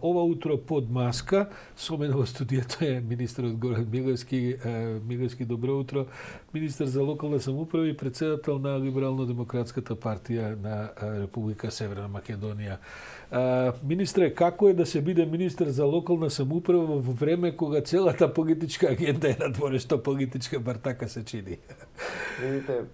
Ова утро под маска, со мене во студијето е министерот Горан Милевски. Милевски, добро утро. Министер за локална самоуправа и председател на Либерално-демократската партија на Република Северна Македонија. Министре, како е да се биде министер за локална самоуправа во време кога целата политичка агенда е надворешта политичка, бар така се чини? Видите,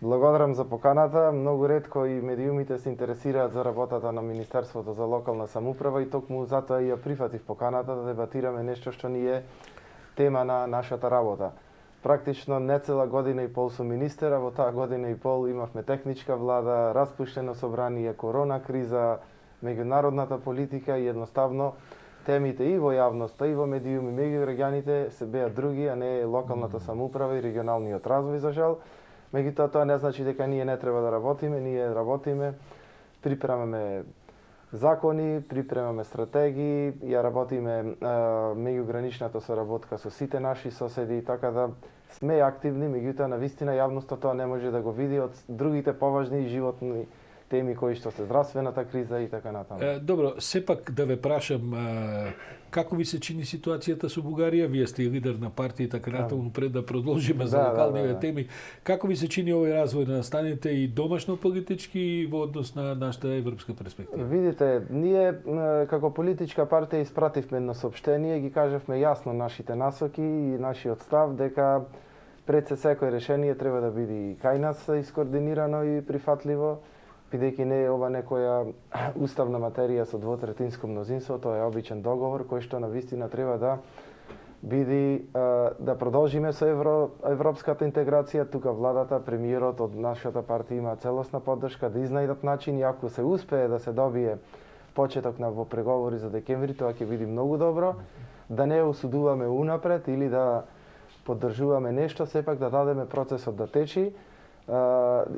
благодарам за поканата. Многу ретко и медиумите се интересираат за работата на Министерството за локална самоуправа и токму затоа ја прифатив поканата да дебатираме нешто што ни е тема на нашата работа. Практично не цела година и пол сум министер, а во таа година и пол имавме техничка влада, распуштено собрание, корона криза, меѓународната политика и едноставно темите и во јавноста, и во медиуми, меѓу граѓаните се беа други, а не локалната самоуправа и регионалниот развој, за жал. Меѓутоа, тоа не значи дека ние не треба да работиме, ние работиме, припремаме закони, припремаме стратегии, ја работиме меѓуграничната соработка со сите наши соседи, така да сме активни, меѓутоа навистина јавноста тоа не може да го види од другите поважни животни теми кои што се здравствената криза и така натаму. Добро, сепак да ве прашам, како ви се чини ситуацијата со Бугарија? Вие сте и лидер на партија и така натаму, пред да продолжиме за локалните теми. Како ви се чини овој развој на настаните и домашно политички и во однос на нашата европска перспектива? Видите, ние како политичка партија испративме едно соопштение, ги кажавме јасно нашите насоки и нашиот став дека пред се секој решение треба да биде и кај нас искоординирано и прифатливо, бидејќи не е ова некоја уставна материја со двотретинско мнозинство, тоа е обичен договор кој што навистина треба да биде да продолжиме со европската интеграција. Тука владата, премиерот од нашата партија има целосна поддршка да изнајдат начин и ако се успее да се добие почеток на во преговори за декември, тоа ќе биде многу добро. Да не осудуваме унапред или да поддржуваме нешто, сепак да дадеме процесот да течи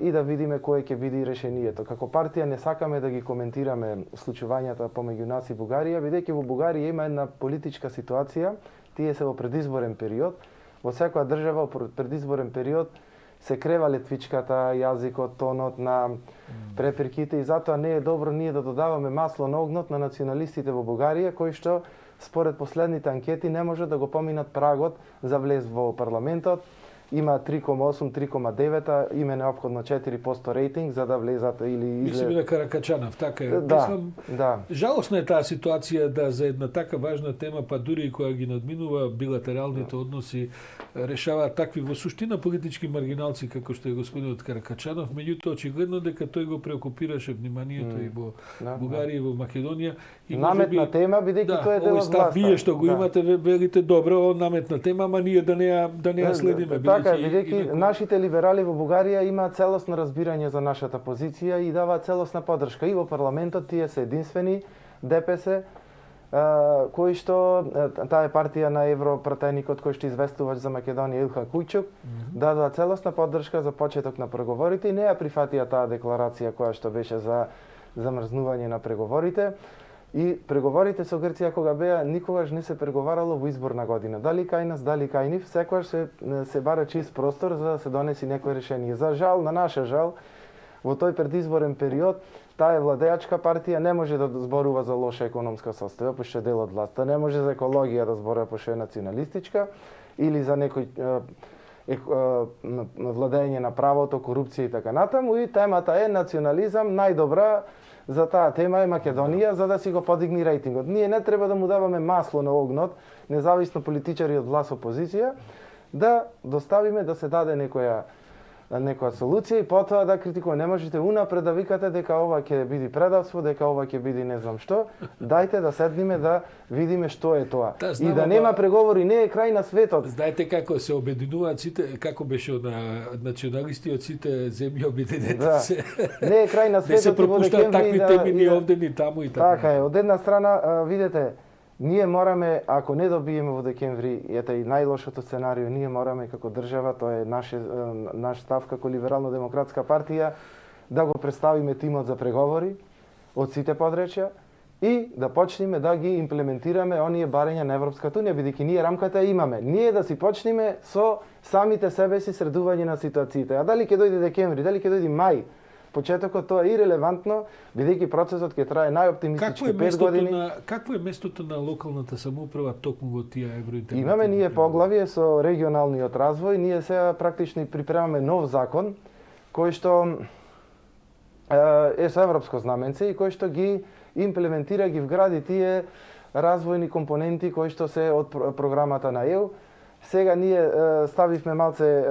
и да видиме кое ќе биде решението. Како партија не сакаме да ги коментираме случувањата помеѓу нас и Бугарија, бидејќи во Бугарија има една политичка ситуација, тие се во предизборен период. Во секоја држава во предизборен период се крева летвичката, јазикот, тонот на препирките и затоа не е добро ние да додаваме масло на огнот на националистите во Бугарија, кои што според последните анкети не може да го поминат прагот за влез во парламентот. Има 3,8, 3,9, им е неопходно 4% рейтинг за да влезат или Мислим на Каракачанов, така е. Да. Жалосна е таа ситуација да за една така важна тема, па дури и која ги надминува билатералните односи, решаваат такви во суштина политички маргиналци како што е господинот Каракачанов, меѓутоа очигледно дека тој го преокупираше вниманието и во Бугарија и во Македонија. И наметна тема, бидејќи тој е дел од власта. Вие што го имате, велите добро, наметна тема, ама ние да не ја следиме. Така е, бидејќи нашите либерали во Бугарија имаат целосно разбирање за нашата позиција и даваат целосна поддршка. И во парламентот тие се единствени, ДПС, кој што, таа е партија на европратеникот кој што известувач за Македонија Илхан Кујчук, дадоа целосна поддршка за почеток на преговорите и не ја прифатија таа декларација која што беше за замрзнување на преговорите. И преговорите со Грција кога беа, никогаш не се преговарало во изборна година. Дали кај нас, дали кај нив, секогаш се бара чист простор за да се донеси некој решение. За жал, на наша жал, во тој предизборен период, таа владеачка партија не може да зборува за лоша економска состојба, пошто е дел од власта, не може за екологија да зборува, пошто е националистичка, или за некој владење на правото, корупција и така натаму, и темата е национализам, најдобра за таа тема е Македонија, за да си го подигни рейтингот. Ние не треба да му даваме масло на огнот, независно политичари од власт опозиција, да доставиме да се даде некоја солуција и потоа да критикуваме. Не можете унапред да викате дека ова ќе биде предавство, дека ова ќе биде не знам што. Дајте да седниме да видиме што е тоа. И да нема преговори, не е крај на светот. Знаете како се обединуваат сите, како беше на националисти од сите земји обединети се. Не е крај на светот. Не се пропуштаат такви теми ни овде ни таму и така. Така е, од една страна видете, ние мораме, ако не добиеме во декември, ете и најлошото сценарио, ние мораме како држава, тоа е наш став како Либерално-демократска партија, да го представиме тимот за преговори од сите подречја и да почнеме да ги имплементираме оние барања на Европската унија, бидејќи ние рамката имаме. Ние да си почнеме со самите себе си средување на ситуациите. А дали ќе дојде декември, дали ќе дојде мај, почетокот тоа е ирелевантно, бидејќи процесот ќе трае најоптимистички 5 години. Какво е местото на локалната самоуправа токму во тие евроинтегративни? Имаме ние поглавие со регионалниот развој, ние сега практично припремаме нов закон кој што е со европско знаменце и кој што ги имплементира, ги вгради тие развојни компоненти кои што се од програмата на ЕУ. Сега ние ставивме малце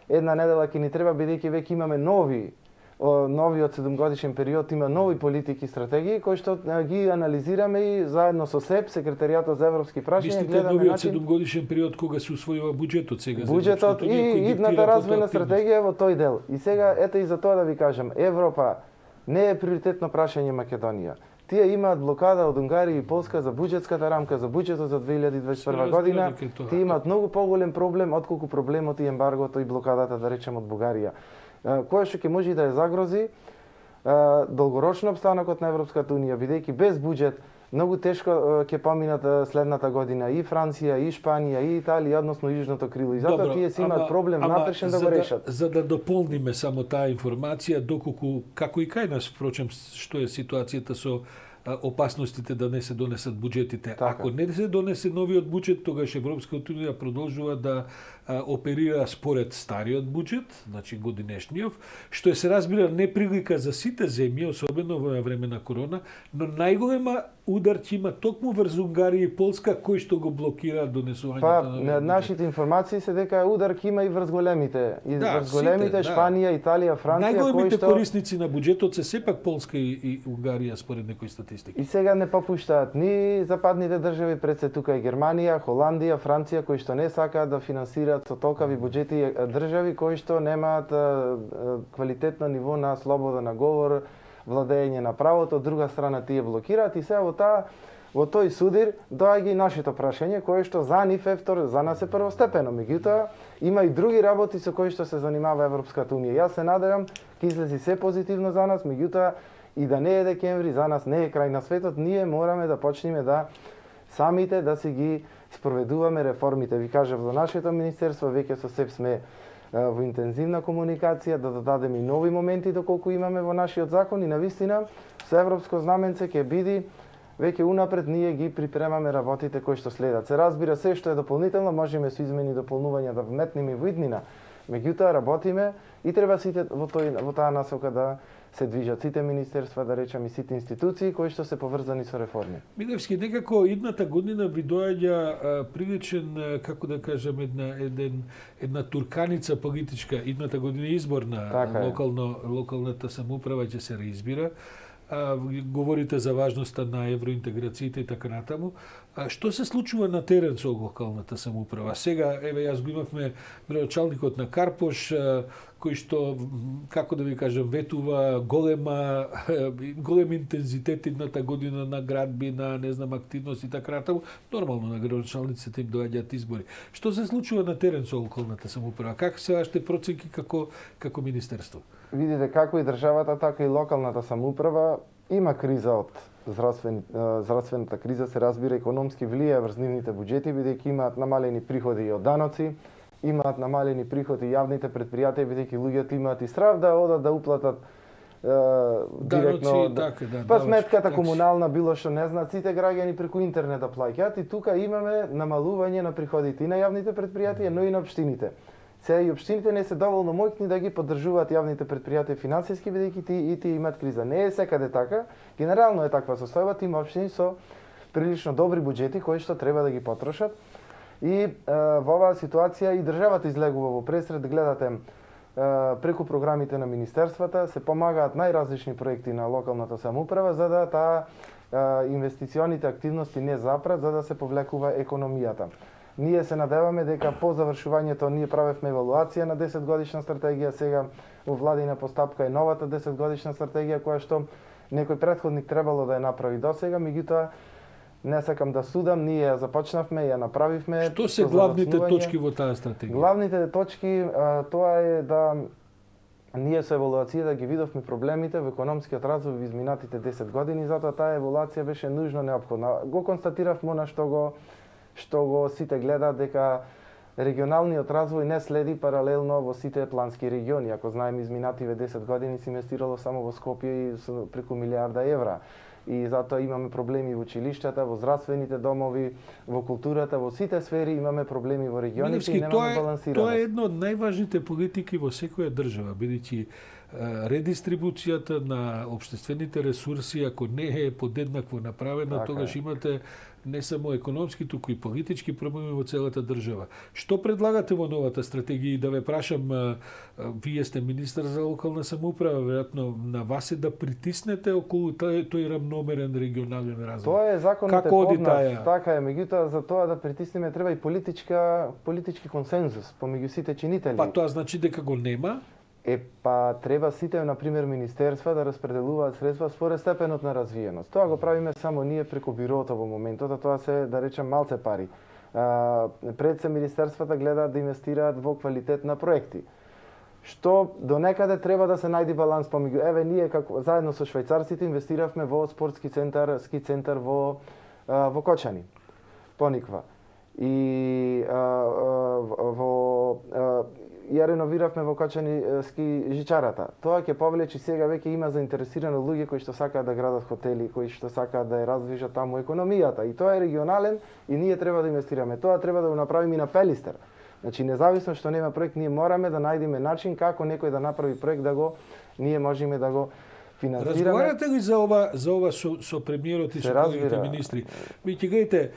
една недела ќе ни треба, бидејќи веќе имаме новиот 7-годишен период има нови политики и стратегии кои што ги анализираме и заедно со СЕП, секретаријатот за европски прашања, гледаме новиот 7-годишен период кога се усвојува буџетот сега. Буџетот и идната развојна стратегија во тој дел. И сега ете и за тоа да ви кажам, Европа не е приоритетно прашање Македонија. Тие имаат блокада од Унгарија и Полска за буџетската рамка, за буџетот за 2021 година. Тие имаат многу поголем проблем отколку проблемот и ембаргото и блокадата, да речем, од Бугарија. Која што ќе може да ја загрози долгорочно обстанокот на Европската унија, бидејќи без буџет многу тешко ќе поминат следната година и Франција, и Шпанија, и Италија, односно Јужното крило. И затоа тие си имаат проблем внатрешен да го решат. За да дополниме само таа информација, доколку, како и кај нас, впрочем, што е ситуацијата со опасностите да не се донесат буџетите. Така. Ако не се донесе новиот буџет, тогаш Европската унија продолжува да оперира според стариот буџет, значи годинешниот, што се разбира не прилика за сите земји, особено во време на корона, но најголема удар ќе има токму врз Унгарија и Полска, кои што го блокираат донесувањето на нашите информации се дека удар ќе има и врз големите, врз големите Шпанија, Италија, Франција, најголемите корисници на буџетот се сепак Полска и Унгарија според некои статистики. И сега не попуштаат ни западните држави, пред се тука и Германија, Холандија, Франција, кои што не сакаат да финансираат со толкави буџети држави кои што немаат квалитетно ниво на слобода на говор, владење на правото, од друга страна тие блокираат и сега во тој судир доаѓа и нашето прашање кое што за нив е за нас е првостепено. Меѓутоа има и други работи со кои што се занимава Европската унија. Јас се надевам ќе излези се позитивно за нас, меѓутоа и да не е декември, за нас не е крај на светот, ние мораме да почнеме да самите да си ги спроведуваме реформите. Ви кажав, за нашето министерство веќе со СЕП сме во интензивна комуникација, да дадеме и нови моменти доколку имаме во нашиот закон и навистина со европско знаменце ќе биде веќе унапред ние ги припремаме работите кои што следат. Се разбира се што е дополнително, можеме со измени и дополнувања да вметнеме во иднина. Меѓутоа работиме и треба сите во таа насока да се движат сите министерства, да речам и сите институции кои што се поврзани со реформи. Милевски, некако идната година ви доаѓа приличен, како да кажам, една турканица политичка. Идната година изборна, локалната самоуправа ќе се реизбира. Говорите за важноста на евроинтеграциите и така натаму. Што се случува на терен со локалната самоуправа? Сега, еве, јас го имавме градоначалникот на Карпош, кој што, како да ви кажам, ветува голем интензитет идната година на градби, на, не знам, активност и така натаму. Нормално на градоначалниците им доаѓаат избори. Што се случува на терен со локалната самоуправа? Како се вашите проценки како министерство? Видите, како и државата, така и локалната самоуправа има криза од здравствената криза, се разбира, економски влијае врз нивните буџети, бидејќи имаат намалени приходи од даноци, имаат намалени приходи јавните предпријатија, бидејќи луѓето имаат и страв да одат да уплатат директно, па сметката комунална, било што не знаат, сите граѓани преку интернет да плаќаат и тука имаме намалување на приходите и на јавните предпријатија, но и на општините. Сега и општините не се доволно моќни да ги поддржуваат јавните предпријатија финансиски, бидејќи тие имаат криза. Не е секаде така, генерално е таква состојба, има општини со прилично добри буџети кои што треба да ги потрошат. И во оваа ситуација и државата излегува во пресред, гледате преку програмите на министерствата се помагаат најразлични проекти на локалната самоуправа за да инвестиционите активности не запрат, за да се повлекува економијата. Ние се надеваме дека по завршувањето ние правевме евалуација на 10-годишна стратегија, сега во владина постапка е новата 10-годишна стратегија која што некој претходник требало да ја направи досега, меѓутоа не сакам да судам, ние ја започнавме, ја направивме. Што се главните точки во таа стратегија? Главните точки тоа е да ние со евалуацијата ги видовме проблемите во економскиот развој во изминатите 10 години, затоа таа евалуација беше нужно неопходна. Го констатиравме она што го сите гледаат дека регионалниот развој не следи паралелно во сите плански региони. Ако знаеме, изминативе 10 години се инвестирало само во Скопје и со преку милиарда евра. И затоа имаме проблеми во училиштата, во здравствените домови, во културата, во сите сфери имаме проблеми во регионите и немаме балансираност. Тоа е едно од најважните политики во секоја држава, бидејќи редистрибуцијата на општествените ресурси, ако не е подеднакво направена, тогаш имате не само економски, туку и политички проблеми во целата држава. Што предлагате во новата стратегија? И да ве прашам, вие сте министар за локална самоуправа, веројатно на вас е да притиснете околу тој рамномерен регионален развој. Тоа е законот Како оди под нас, таја? така е, меѓутоа за тоа да притиснеме треба и политички консензус помеѓу сите чинители. Па тоа значи дека го нема? Треба сите, например, министерства да распределуваат средства според степенот на развиеност. Тоа го правиме само ние преку бирото во моментот, а тоа се, да речем, малце пари. Пред се министерствата гледаат да инвестираат во квалитет на проекти. Што до некаде треба да се најди баланс помеѓу. Еве ние како заедно со швајцарците инвестиравме во спортски центар, ски центар во Кочани, Пониква. И ја реновиравме во Кочани ски жичарата. Тоа ќе повлечи, сега веќе има заинтересирани луѓе кои што сакаат да градат хотели, кои што сакаат да ја раздвижат таму економијата. И тоа е регионален и ние треба да инвестираме. Тоа треба да го направиме и на Пелистер. Значи, независно што нема проект, ние мораме да најдеме начин како некој да направи проект ние можеме да го финансираме. Разговарате ли за ова со премиерот и со колегите министри? Веќе гледате,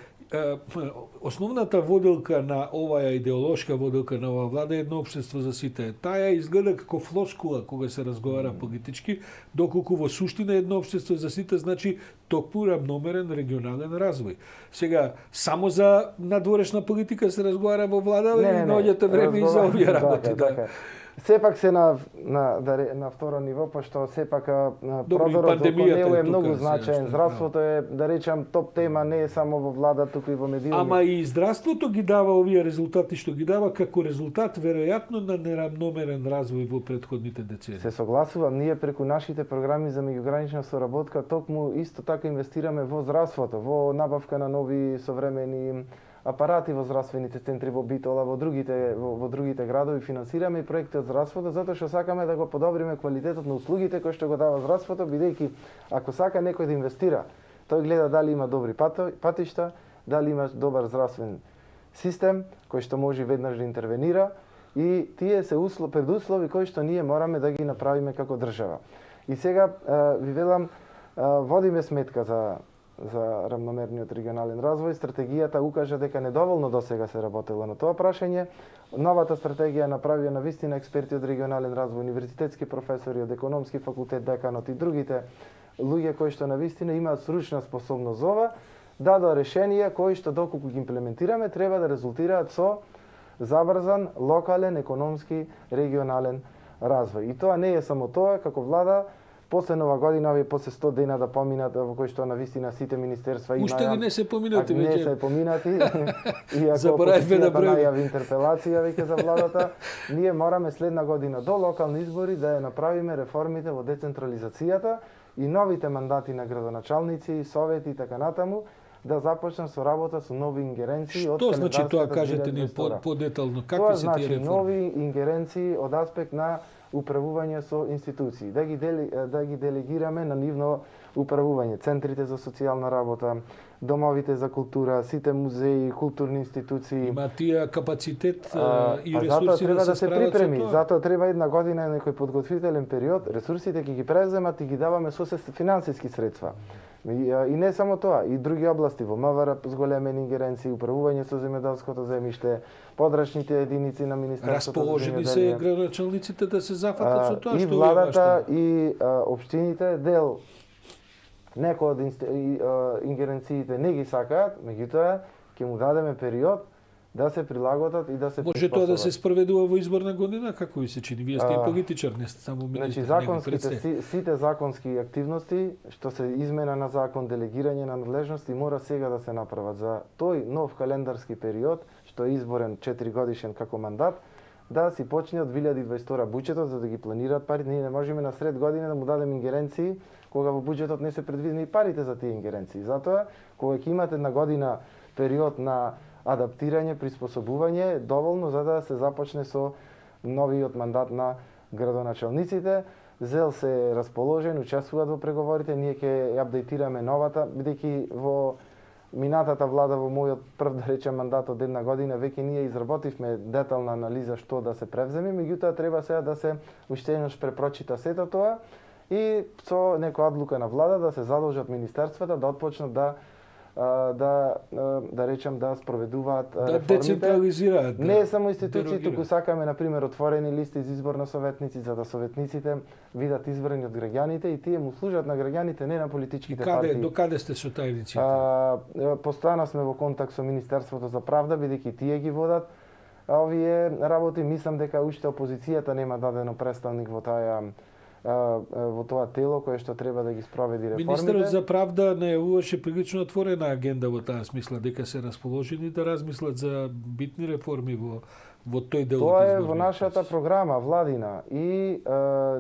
основната воделка на оваа идеолошка воделка на оваа влада е едно општество за сите. Таја изгледа како флоскула кога се разговара политички, доколку во суштина едно општество за сите значи токму рамномерен регионален развој. Сега само за надворешна политика се разговара во влада, и наоѓате време и за овие работи. Така. Сепак се на второ ниво, пошто сепак прозорот околу него е многу значаен. Здравството е, да речам, топ тема, не е само во влада, туку и во медиуми. Ама и здравството ги дава овие резултати што ги дава како резултат веројатно на нерамномерен развој во претходните децении. Се согласувам, ние преку нашите програми за меѓугранична соработка токму исто така инвестираме во здравството, во набавка на нови современи апарати во здравствените центри во Битола, во другите градови, финансираме и проекти од здравството затоа што сакаме да го подобриме квалитетот на услугите кои што го дава здравството, бидејќи ако сака некој да инвестира, тој гледа дали има добри патишта, дали има добар здравствен систем кој што може веднаш да интервенира и тие се предуслови кои што ние мораме да ги направиме како држава. И сега ви велам, водиме сметка за рамномерниот регионален развој. Стратегијата укажа дека недоволно досега се работело на тоа прашање. Новата стратегија направија на вистина експерти од регионален развој, универзитетски професори од економски факултет, деканот и другите луѓе кои што на вистина имаат стручна способност за ова, дадоа решенија кои што доколку ги имплементираме треба да резултираат со забрзан локален економски регионален развој. И тоа не е само тоа, како влада после Нова година, после 100 дена да поминат, во кои што на вистина сите министерства имаат. Уште не се поминати веќе. Не се поминати. И ако заборавме да најави интерпелација веќе за владата, ние мораме следна година до локални избори да ја направиме реформите во децентрализацијата и новите мандати на градоначалници, совети и така натаму да започнат со работа со нови ингеренции од Што значи тоа, кажете ни подетално, какви се тие реформи? Тоа значи нови ингеренции од аспект на управување со институции, да ги делегираме на нивно управување, центрите за социјална работа, домовите за култура, сите музеи, културни институции. Има тие капацитет и ресурси треба да се припреми, справат со тоа. затоа треба една година некој подготвителен период, ресурсите ќе ги преземат и ги даваме со финансиски средства. И не само тоа, и други области во МВР зголемени ингеренции, управување со земјоделското земјиште, подрачните единици на Министерството за земјоделие. Расположени се градоначалниците да се зафатат со тоа и што владата и општините дел некои од ингеренциите не ги сакаат, меѓутоа ќе му дадеме период да се прилагодат и да се може тоа да се спроведува во изборна година, како ви се чини? Вие сте и политичар, не сте само министер. Значи, сите законски активности, што се измена на закон, делегирање на надлежности, мора сега да се направат за тој нов календарски период, што е изборен 4 годишен како мандат, да си почне од 2022 буџетот за да ги планираат парите. Ние не можеме на сред година да му дадеме ингеренции кога во буџетот не се предвидени парите за тие ингеренции. Затоа, кога ќе имате една година период на адаптирање, приспособување доволно за да се започне со новиот мандат на градоначалниците. Зел се расположен, учествуваат во преговорите, ние ќе ја апдейтираме новата, бидејќи во минатата влада во мојот прв да речем мандат од една година веќе ние изработивме детална анализа што да се превземе, меѓутоа треба сега да се уште еднаш препрочита сето тоа и со некоја одлука на влада да се задолжат министерствата да отпочнат да речем да спроведуваат реформите. Децентрализираат. Не е само институции, туку дерогираат. сакаме на пример отворени листи за избор на советници, за да советниците бидат избрани од граѓаните и тие му служат на граѓаните, не на политичките партии. До каде сте со таа иницијатива? Постојано сме во контакт со Министерството за правда, бидејќи тие ги водат овие работи. Мислам дека уште опозицијата нема дадено представник во тоа тело кое што треба да ги спроведи реформите. Министерот за правда најавуваше прилично отворена агенда во таа смисла, дека се расположени да размислат за битни реформи во тој дел. Тоа е во нашата програма владина и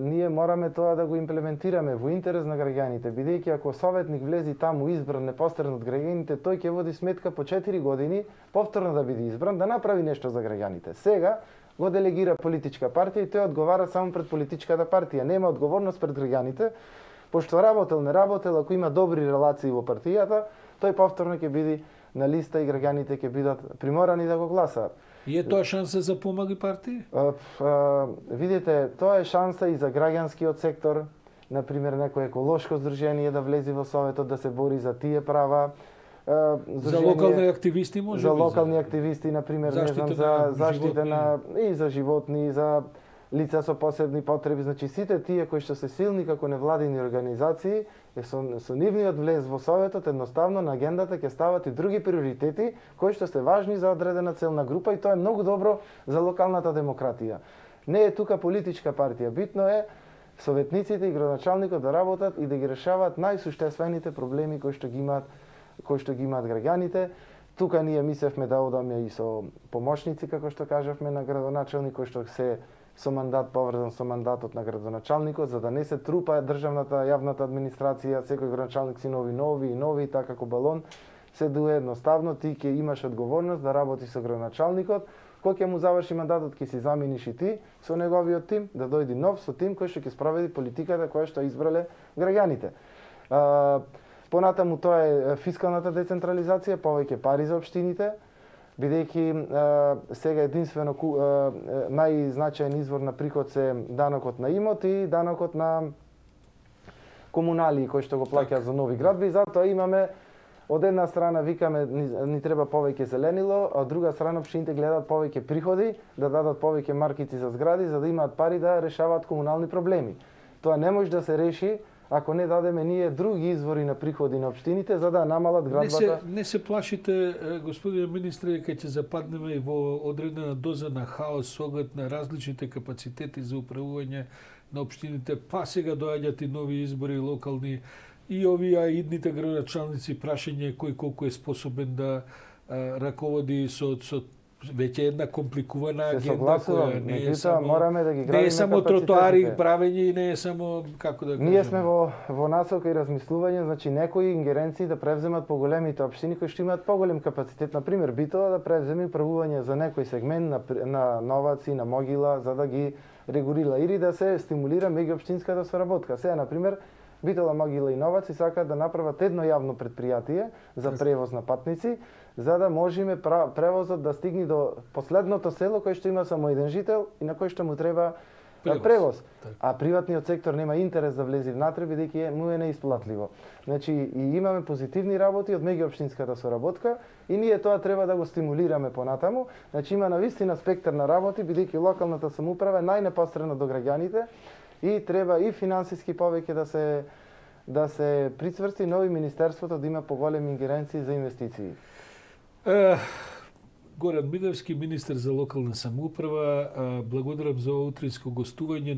ние мораме тоа да го имплементираме во интерес на граѓаните, бидејќи ако советник влези таму избран непосредно од граѓаните, тој ќе води сметка по 4 години повторно да биде избран, да направи нешто за граѓаните. Сега го делегира политичка партија и тој одговара само пред политичката партија, нема одговорност пред граѓаните. Пошто работел, не работел, ако има добри релации во партијата, тој повторно ќе биде на листа и граѓаните ќе бидат приморани да го гласаат. И е тоа шанса за помали партии? Видите, тоа е шанса и за граѓанскиот сектор, например некој еколошко здружение да влезе во советот да се бори за тие права. За локални активисти може за би? локални активисти, например, не знам, за заштита на и за животни, за лица со посебни потреби, значи сите тие кои што се силни како невладини организации, со нивниот влез во советот едноставно на агендата ќе стават и други приоритети кои што се важни за одредена целна група и тоа е многу добро за локалната демократија. Не е тука политичка партија, битно е советниците и градоначалникот да работат и да ги решаваат најсуштествените проблеми кои што ги имаат граѓаните. Тука ние мислевме да одаме и со помошници, како што кажавме, на градоначалник, кои што се со мандат поврзан со мандатот на градоначалникот, за да не се трупа државната јавната администрација, секој градоначалник си нови и така како балон, се дуе едноставно, ти ќе имаш одговорност да работи со градоначалникот, кој ќе му заврши мандатот ќе си замениш и ти со неговиот тим, да дојде нов со тим кој што ќе спроведи политиката која што избрале граѓаните. Понатаму тоа е фискалната децентрализација, повеќе пари за општините, бидејќи сега единствено најзначаен извор на приход се данокот на имот и данокот на комуналии кои што го плаќаат за нови градби, затоа имаме од една страна викаме ни треба повеќе зеленило, а од друга страна општините гледаат повеќе приходи, да дадат повеќе маркици за згради за да имаат пари да решаваат комунални проблеми. Тоа не може да се реши ако не дадеме ние други извори на приходи на општините за да намалат градбата. Не се плашите, господине министре, дека ќе западнеме и во одредена доза на хаос со оглед на различните капацитети за управување на општините, па сега доаѓаат и нови избори локални и овие идните градоначалници прашање кој колку е способен да раководи со веќе една компликувана агенда која не е само мораме да ги градиме. Не е само тротоари правење и не е само како да кажеме. Ние сме во насока и размислување, значи некои ингеренции да превземат поголемите општини кои што имаат поголем капацитет, на пример Битола да превземе управување за некој сегмент на Новаци, на Могила, за да ги регулира или да се стимулира меѓуопштинската соработка. Сега на пример Битола, Могила и Новаци сакаат да направат едно јавно предпријатие за превоз на патници, за да можеме превозот да стигне до последното село кој што има само еден жител и на кој што му треба превоз. А приватниот сектор нема интерес да влезе внатре бидејќи му е неисплатливо. Значи и имаме позитивни работи од меѓуопштинската соработка и ние тоа треба да го стимулираме понатаму. Значи има навистина спектар на работи бидејќи локалната самоуправа е најнепосредна до граѓаните и треба и финансиски повеќе да се прицврсти, но и министерството да има поголеми ингеренции за инвестиции. Горан Милевски, министер за локална самоуправа, благодарам за утринско гостување.